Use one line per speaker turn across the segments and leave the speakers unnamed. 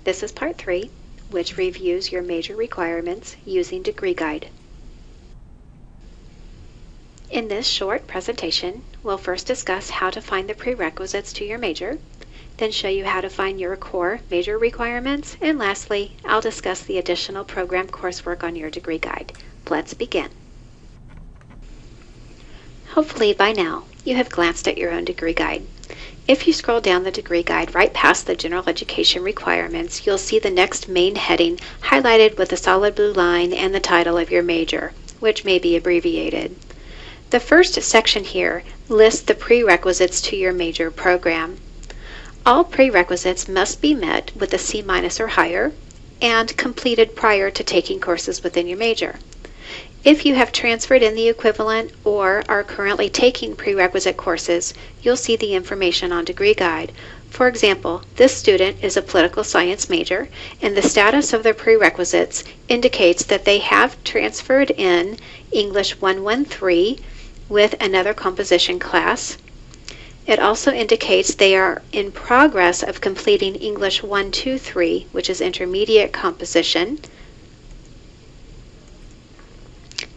This is Part 3, which reviews your major requirements using Degree Guide. In this short presentation, we'll first discuss how to find the prerequisites to your major, then show you how to find your core major requirements, and lastly, I'll discuss the additional program coursework on your Degree Guide. Let's begin. Hopefully by now, you have glanced at your own Degree Guide. If you scroll down the Degree Guide right past the General Education requirements, you'll see the next main heading highlighted with a solid blue line and the title of your major, which may be abbreviated. The first section here lists the prerequisites to your major program. All prerequisites must be met with a C- or higher and completed prior to taking courses within your major. If you have transferred in the equivalent or are currently taking prerequisite courses, you'll see the information on Degree Guide. For example, this student is a political science major, and the status of their prerequisites indicates that they have transferred in English 113 with another composition class. It also indicates they are in progress of completing English 123, which is intermediate composition,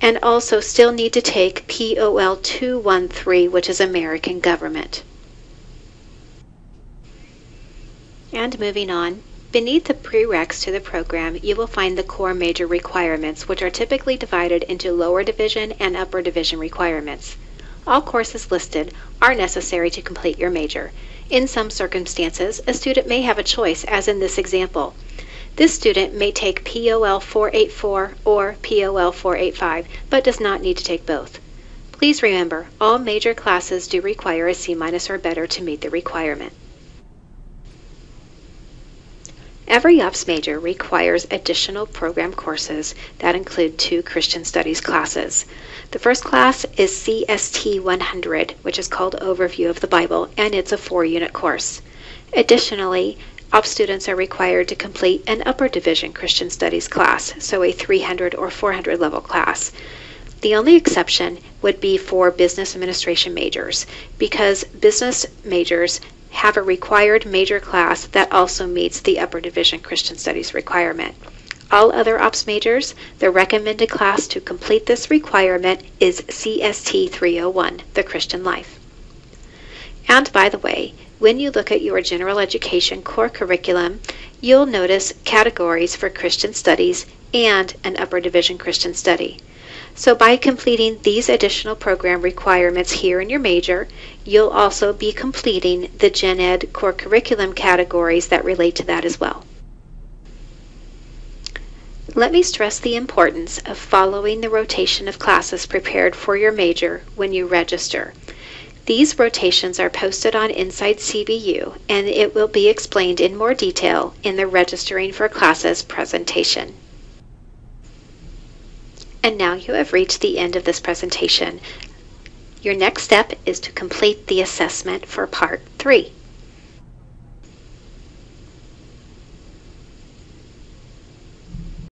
and also still need to take POL 213, which is American Government. And moving on, beneath the prereqs to the program, you will find the core major requirements, which are typically divided into lower division and upper division requirements. All courses listed are necessary to complete your major. In some circumstances, a student may have a choice, as in this example. This student may take POL 484 or POL 485, but does not need to take both. Please remember, all major classes do require a C- or better to meet the requirement. Every OPS major requires additional program courses that include 2 Christian Studies classes. The first class is CST 100, which is called Overview of the Bible, and it's a 4-unit course. Additionally, OPS students are required to complete an upper division Christian Studies class, so a 300 or 400 level class. The only exception would be for business administration majors, because business majors have a required major class that also meets the upper division Christian Studies requirement. All other OPS majors, the recommended class to complete this requirement is CST 301, the Christian Life. And by the way, when you look at your general education core curriculum, you'll notice categories for Christian Studies and an upper division Christian study. So by completing these additional program requirements here in your major, you'll also be completing the Gen Ed core curriculum categories that relate to that as well. Let me stress the importance of following the rotation of classes prepared for your major when you register. These rotations are posted on Inside CBU, and it will be explained in more detail in the Registering for Classes presentation. And now you have reached the end of this presentation. Your next step is to complete the assessment for Part 3.